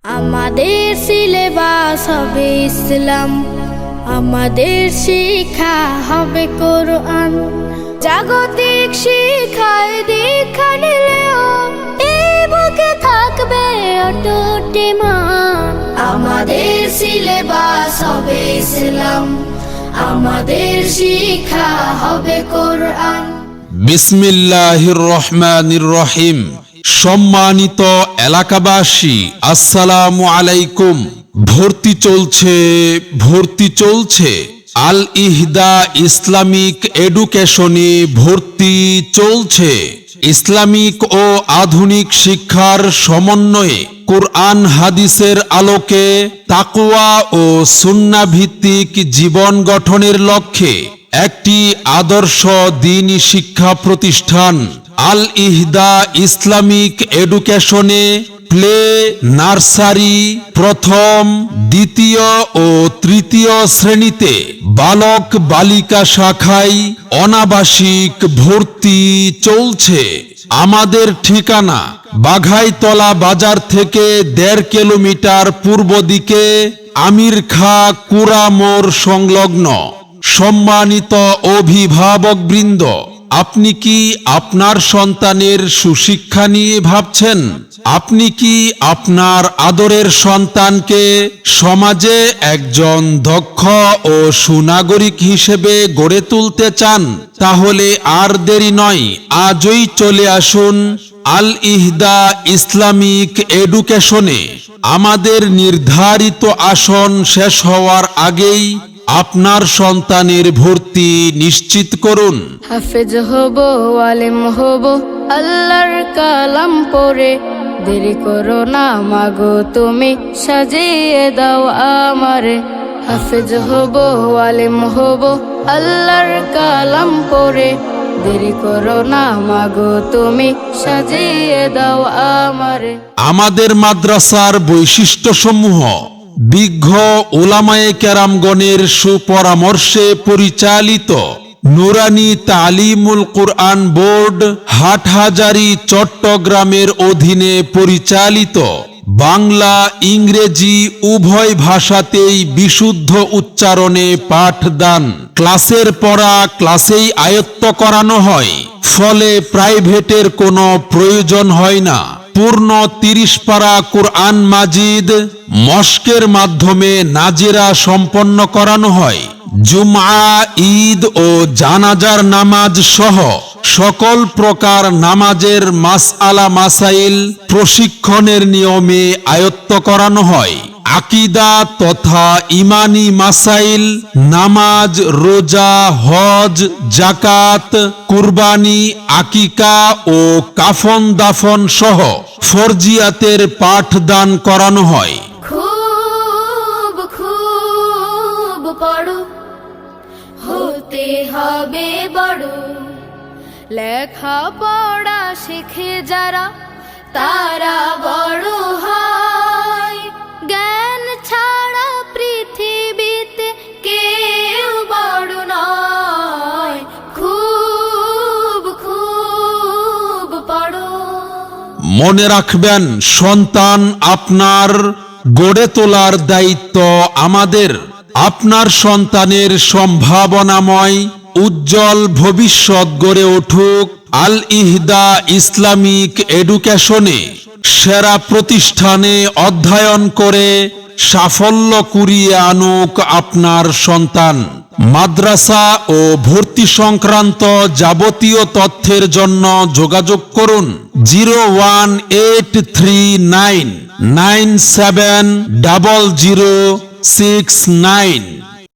আমাদের সিলেবাস হবে ইসলাম, আমাদের শিক্ষা হবে কোরআন। জাগতিক শিক্ষায় দীক্ষা নিলেও এই বুকে থাকবে অটুট ঈমান। আমাদের সিলেবাস হবে ইসলাম, আমাদের শিক্ষা হবে কোরআন। বিসমিল্লাহির রহমানির রহিম। সম্মানিত এলাকাবাসী, আসসালামু আলাইকুম। ভর্তি চলছে আল ইহদা ইসলামিক এডুকেশনে ভর্তি চলছে। ইসলামিক ও আধুনিক শিক্ষার সমন্বয়ে কুরআন হাদিসের আলোকে তাকওয়া ও সুন্নাহ ভিত্তিক জীবন গঠনের লক্ষ্যে একটি আদর্শ দ্বীনি শিক্ষা প্রতিষ্ঠান আল ইহদা ইসলামিক এডুকেশনে প্লে, নার্সারি, প্রথম, দ্বিতীয় ও তৃতীয় শ্রেণীতে বালক বালিকা শাখায় অনাবাসিক ভর্তি চলছে। আমাদের ঠিকানা বাঘাইতলা বাজার থেকে 1.5 কিলোমিটার পূর্ব দিকে আমির খা কুরা মোড় সংলগ্ন। সম্মানিত অভিভাবকবৃন্দ, আপনি কি আপনার সন্তানের সুশিক্ষা নিয়ে ভাবছেন? আপনি কি আপনার আদরের সন্তানকে সমাজে একজন দক্ষ ও সুনাগরিক হিসেবে গড়ে তুলতে চান? তাহলে আর দেরি নয়, আজই চলে আসুন আল ইহদা ইসলামিক এডুকেশনে। আমাদের নির্ধারিত আসন শেষ হওয়ার আগেই আপনার সন্তানের ভর্তি নিশ্চিত করুন। হাফেজ হব, আলেম হব, আল্লাহর কালাম পড়ে। দেরি করো না মাগো, তুমি সাজিয়ে দাও আমারে। হাফেজ হব, আলেম হব, আল্লাহর কালাম পড়ে। দেরি করো না মাগো, তুমি সাজিয়ে দাও আমারে। আমাদের মাদ্রাসার বৈশিষ্ট্যসমূহ বিজ্ঞ উলামায়ে কেরামগণের সুপরামর্শে পরিচালিত নুরানি তালিমুল কুরআন বোর্ড, হাটহাজারী, চট্টগ্রামের অধীনে পরিচালিত। বাংলা ইংরেজি উভয় ভাষাতেই বিশুদ্ধ উচ্চারণে পাঠদান। ক্লাসের পড়া ক্লাসেই আয়ত্ত করানো হয়, ফলে প্রাইভেটের কোনো প্রয়োজন হয় না। পূর্ণ 30 পারা কুরআন মাজিদ মস্কের মাধ্যমে নাজিরা সম্পন্ন করানো হয়। জুমআ, ঈদ ও জানাজার নামাজ সহ সকল প্রকার নামাজের মাসআলা মাসাইল প্রশিক্ষণের নিয়মে আয়ত্ত করানো হয়। আকীদা তথা ইমানি মাসাইল, নামাজ, রোজা, হজ, জাকাত, কুরবানি, আকিকা ও কাফন দাফন সহ ফরজিয়াতের পাঠদান করানো হয়। খুব খুব পড়ো, হতে হবে বড়। লেখা পড়া শিখে যারা, তারা বড় হয়। জ্ঞান ছাড়া পৃথিবীতে কেউ বড় নয়। খুব খুব পড়ো। মনে রাখবেন, সন্তান আপনার, গড়ে তোলার দায়িত্ব আমাদের। আপনার সন্তানের সম্ভাবনাময় উজ্জ্বল ভবিষ্যৎ গড়ে উঠুক আল ইহদা ইসলামিক এডুকেশনে। সেরা প্রতিষ্ঠানে অধ্যয়ন করে সাফল্য কুড়িয়ে আনুক আপনার সন্তান। মাদ্রাসা ও ভর্তি সংক্রান্ত যাবতীয় তথ্যের জন্য যোগাযোগ করুন 01839970069।